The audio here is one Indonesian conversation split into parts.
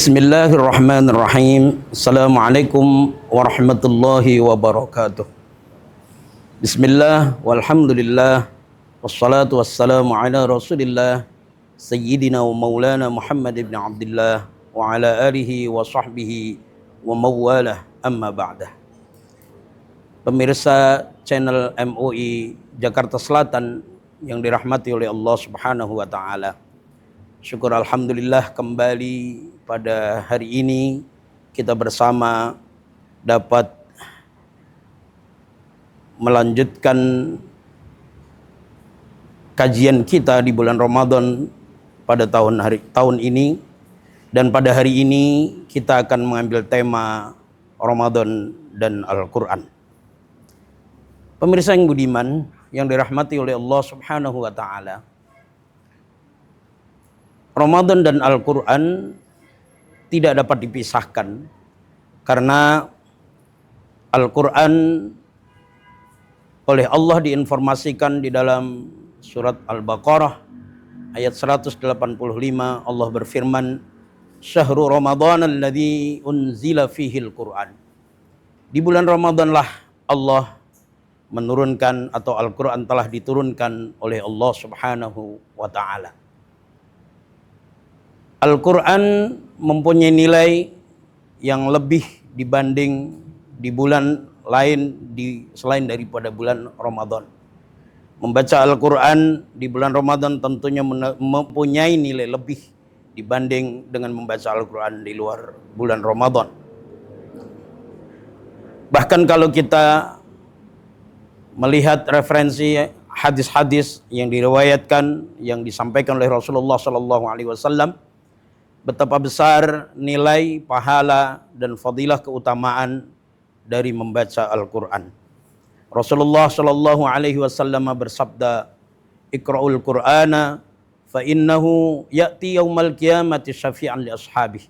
Bismillahirrahmanirrahim. Assalamualaikum warahmatullahi wabarakatuh. Bismillah, walhamdulillah, wassalatu wassalamu ala rasulillah Sayyidina wa maulana Muhammad ibn Abdullah wa ala alihi wa sahbihi wa mawalah, amma ba'dah. Pemirsa channel MUI Jakarta Selatan yang dirahmati oleh Allah Subhanahu wa ta'ala, syukur alhamdulillah kembali pada hari ini kita bersama dapat melanjutkan kajian kita di bulan Ramadan pada tahun ini, dan pada hari ini kita akan mengambil tema Ramadan dan Al-Quran. Pemirsa yang budiman yang dirahmati oleh Allah Subhanahu wa ta'ala, Ramadan dan Al-Quran tidak dapat dipisahkan, karena Al-Quran oleh Allah diinformasikan di dalam surat Al-Baqarah ayat 185. Allah berfirman, Syahrul Ramadan alladzi unzila fihil Quran. Di bulan Ramadanlah Allah menurunkan, atau Al-Quran telah diturunkan oleh Allah Subhanahu wa ta'ala. Al-Quran mempunyai nilai yang lebih dibanding di bulan lain selain daripada bulan Ramadan. Membaca Al-Quran di bulan Ramadan tentunya mempunyai nilai lebih dibanding dengan membaca Al-Quran di luar bulan Ramadan. Bahkan kalau kita melihat referensi hadis-hadis yang diriwayatkan, yang disampaikan oleh Rasulullah SAW, betapa besar nilai, pahala, dan fadilah keutamaan dari membaca Al-Quran. Rasulullah SAW bersabda, Iqra'ul Qur'ana fa innahu ya'ti yaumal qiyamati syafi'an li ashabih.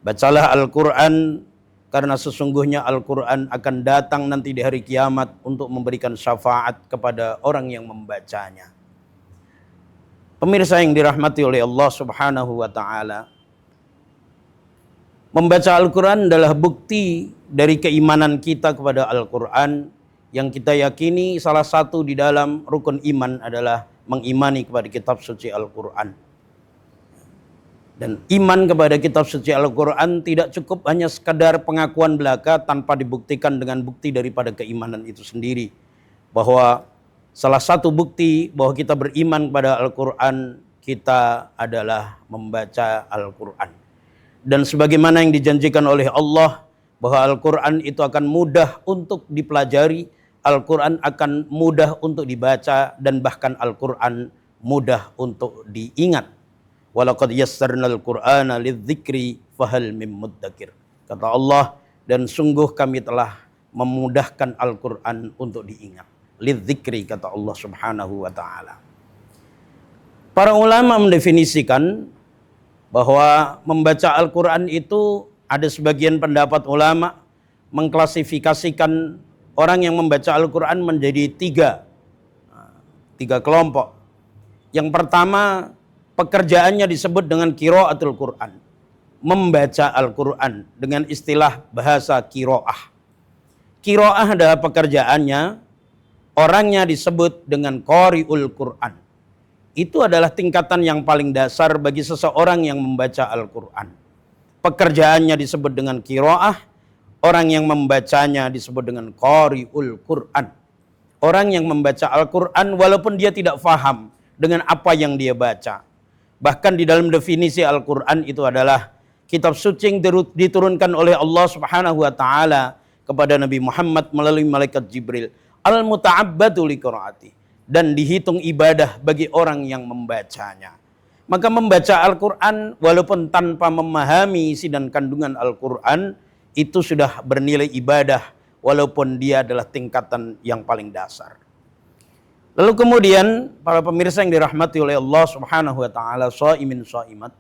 Bacalah Al-Quran, karena sesungguhnya Al-Quran akan datang nanti di hari kiamat untuk memberikan syafaat kepada orang yang membacanya. Pemirsa yang dirahmati oleh Allah Subhanahu wa ta'ala, membaca Al-Quran adalah bukti dari keimanan kita kepada Al-Quran, yang kita yakini salah satu di dalam rukun iman adalah mengimani kepada kitab suci Al-Quran. Dan iman kepada kitab suci Al-Quran tidak cukup hanya sekadar pengakuan belaka tanpa dibuktikan dengan bukti daripada keimanan itu sendiri. Bahwa salah satu bukti bahwa kita beriman kepada Al-Quran, kita adalah membaca Al-Quran. Dan sebagaimana yang dijanjikan oleh Allah, bahwa Al-Quran itu akan mudah untuk dipelajari, Al-Quran akan mudah untuk dibaca, dan bahkan Al-Quran mudah untuk diingat. Walaqad yassarnal Qur'ana lidzikri fahal mim muddakir. Kata Allah, dan sungguh kami telah memudahkan Al-Quran untuk diingat. Lidzikri, kata Allah Subhanahu wa ta'ala. Para ulama mendefinisikan bahwa membaca Al-Quran itu, ada sebagian pendapat ulama mengklasifikasikan orang yang membaca Al-Quran menjadi tiga kelompok. Yang pertama, pekerjaannya disebut dengan qiraatul Quran, membaca Al-Quran dengan istilah bahasa qiraah. Qiraah adalah pekerjaannya, orangnya disebut dengan qari'ul Quran. Itu adalah tingkatan yang paling dasar bagi seseorang yang membaca Al-Quran. Pekerjaannya disebut dengan qiraah, orang yang membacanya disebut dengan qari'ul Quran. Orang yang membaca Al-Quran walaupun dia tidak faham dengan apa yang dia baca. Bahkan di dalam definisi Al-Quran itu adalah kitab suci yang diturunkan oleh Allah Subhanahu wa ta'ala kepada Nabi Muhammad melalui malaikat Jibril. Al-muta'abbadu liqiraati, dan dihitung ibadah bagi orang yang membacanya. Maka membaca Al-Quran walaupun tanpa memahami isi dan kandungan Al-Quran, itu sudah bernilai ibadah walaupun dia adalah tingkatan yang paling dasar. Lalu kemudian para pemirsa yang dirahmati oleh Allah Subhanahu wa ta'ala, shaimin shaimat.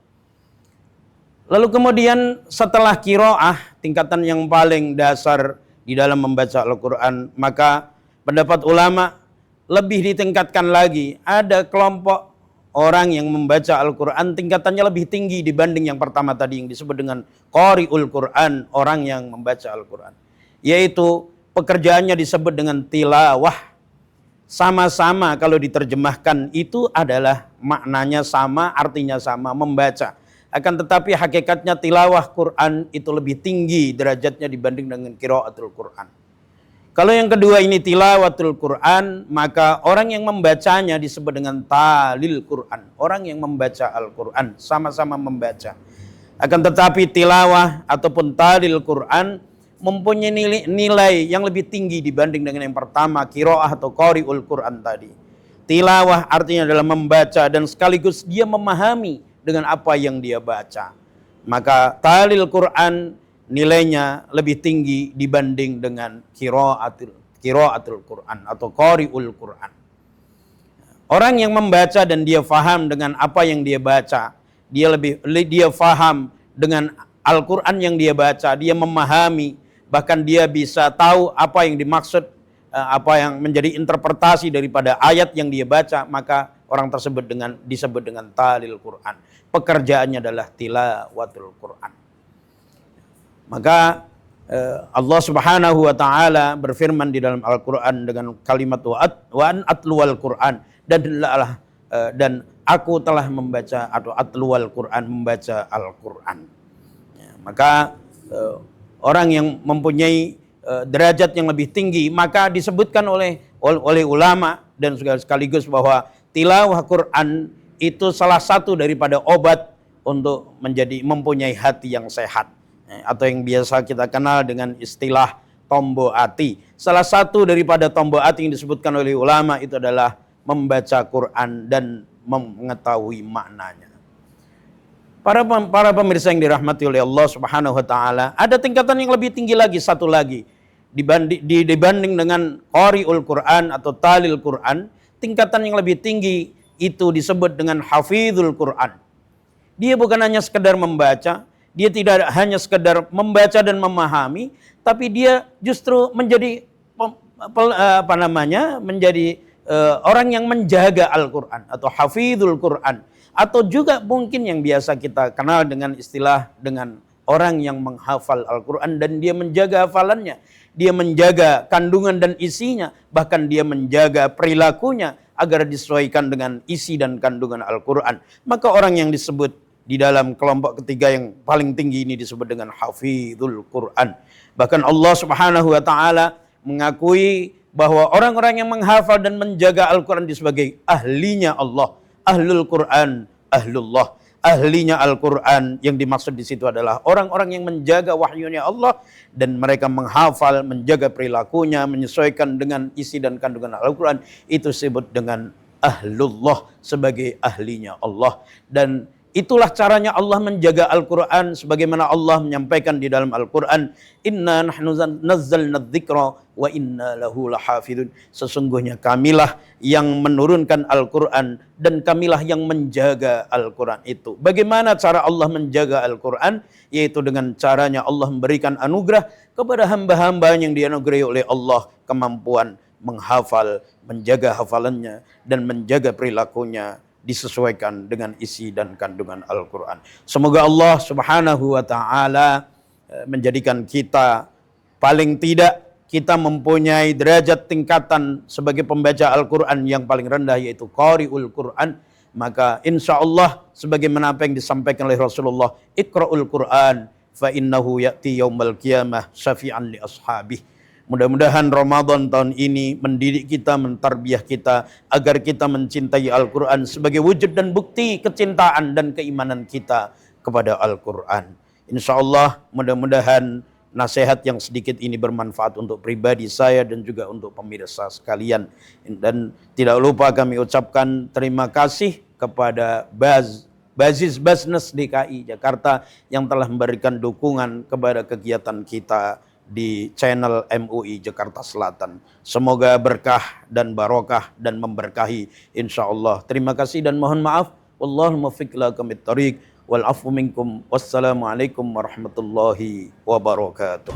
Lalu kemudian setelah qiraah, tingkatan yang paling dasar di dalam membaca Al-Quran, maka pendapat ulama lebih ditingkatkan lagi. Ada kelompok orang yang membaca Al-Quran tingkatannya lebih tinggi dibanding yang pertama tadi yang disebut dengan qari'ul Quran, orang yang membaca Al-Quran. Yaitu pekerjaannya disebut dengan tilawah. Sama-sama kalau diterjemahkan itu adalah maknanya sama, artinya sama, membaca. Akan tetapi hakikatnya tilawah Quran itu lebih tinggi derajatnya dibanding dengan qiraatul Quran. Kalau yang kedua ini tilawatul Quran, maka orang yang membacanya disebut dengan talil Quran. Orang yang membaca Al-Quran, sama-sama membaca. Akan tetapi tilawah ataupun talil Quran mempunyai nilai yang lebih tinggi dibanding dengan yang pertama, qiraah atau qari'ul Quran tadi. Tilawah artinya adalah membaca dan sekaligus dia memahami dengan apa yang dia baca. Maka talil Quran nilainya lebih tinggi dibanding dengan qiraatul Quran atau qari'ul Quran. Orang yang membaca dan dia faham dengan apa yang dia baca, dia faham dengan Al-Quran yang dia baca, dia memahami, bahkan dia bisa tahu apa yang dimaksud, apa yang menjadi interpretasi daripada ayat yang dia baca, maka orang tersebut disebut dengan talil Quran. Pekerjaannya adalah tilawatul Quran. Maka Allah Subhanahu wa taala berfirman di dalam Al-Qur'an dengan kalimat wa an atluwal Qur'an, dan aku telah membaca atau atluwal Qur'an, membaca Al-Qur'an. Ya, maka orang yang mempunyai derajat yang lebih tinggi maka disebutkan oleh ulama dan sekaligus bahwa tilawah Quran itu salah satu daripada obat untuk mempunyai hati yang sehat. Atau yang biasa kita kenal dengan istilah tombo ati. Salah satu daripada tombo ati yang disebutkan oleh ulama itu adalah membaca Quran dan mengetahui maknanya. Para pemirsa yang dirahmati oleh Allah Subhanahu wa taala, ada tingkatan yang lebih tinggi lagi, satu lagi. Dibanding dengan qari'ul Quran atau talil Quran, tingkatan yang lebih tinggi itu disebut dengan hafizul Quran. Dia bukan hanya sekedar membaca, dia tidak hanya sekedar membaca dan memahami, tapi dia justru menjadi orang yang menjaga Al-Quran atau hafizul Quran, atau juga mungkin yang biasa kita kenal dengan istilah dengan orang yang menghafal Al-Quran dan dia menjaga hafalannya, dia menjaga kandungan dan isinya, bahkan dia menjaga perilakunya agar disesuaikan dengan isi dan kandungan Al-Quran. Maka orang yang disebut di dalam kelompok ketiga yang paling tinggi ini disebut dengan hafizul Quran. Bahkan Allah Subhanahu wa taala mengakui bahwa orang-orang yang menghafal dan menjaga Al-Quran sebagai ahlinya Allah. Ahlul Quran, ahlullah. Ahlinya Al-Quran yang dimaksud di situ adalah orang-orang yang menjaga wahyunya Allah dan mereka menghafal, menjaga perilakunya, menyesuaikan dengan isi dan kandungan Al-Quran. Itu disebut dengan ahlullah, sebagai ahlinya Allah. Dan itulah caranya Allah menjaga Al-Quran sebagaimana Allah menyampaikan di dalam Al-Quran, inna nahnu nazzalna dzikra wa inna lahu lahafidun. Sesungguhnya kamilah yang menurunkan Al-Quran dan kamilah yang menjaga Al-Quran itu. Bagaimana cara Allah menjaga Al-Quran? Yaitu dengan caranya Allah memberikan anugerah kepada hamba-hamba yang dianugerahi oleh Allah kemampuan menghafal, menjaga hafalannya dan menjaga perilakunya disesuaikan dengan isi dan kandungan Al-Quran. Semoga Allah Subhanahu wa ta'ala menjadikan kita, paling tidak kita mempunyai derajat tingkatan sebagai pembaca Al-Quran yang paling rendah, yaitu qari'ul Quran. Maka insya Allah sebagaimana apa yang disampaikan oleh Rasulullah, iqra'ul Quran fa innahu ya'ti yaumal qiyamah syafi'an li ashabih. Mudah-mudahan Ramadan tahun ini mendidik kita, mentarbiah kita agar kita mencintai Al-Quran sebagai wujud dan bukti kecintaan dan keimanan kita kepada Al-Quran. Insya Allah mudah-mudahan nasihat yang sedikit ini bermanfaat untuk pribadi saya dan juga untuk pemirsa sekalian. Dan tidak lupa kami ucapkan terima kasih kepada Basis Basnas DKI Jakarta yang telah memberikan dukungan kepada kegiatan kita di channel MUI Jakarta Selatan. Semoga berkah dan barokah dan memberkahi insyaallah. Terima kasih dan mohon maaf. Wallahul muwaffiq ila aqwamit thoriq wal afu minkum. Wassalamualaikum warahmatullahi wabarakatuh.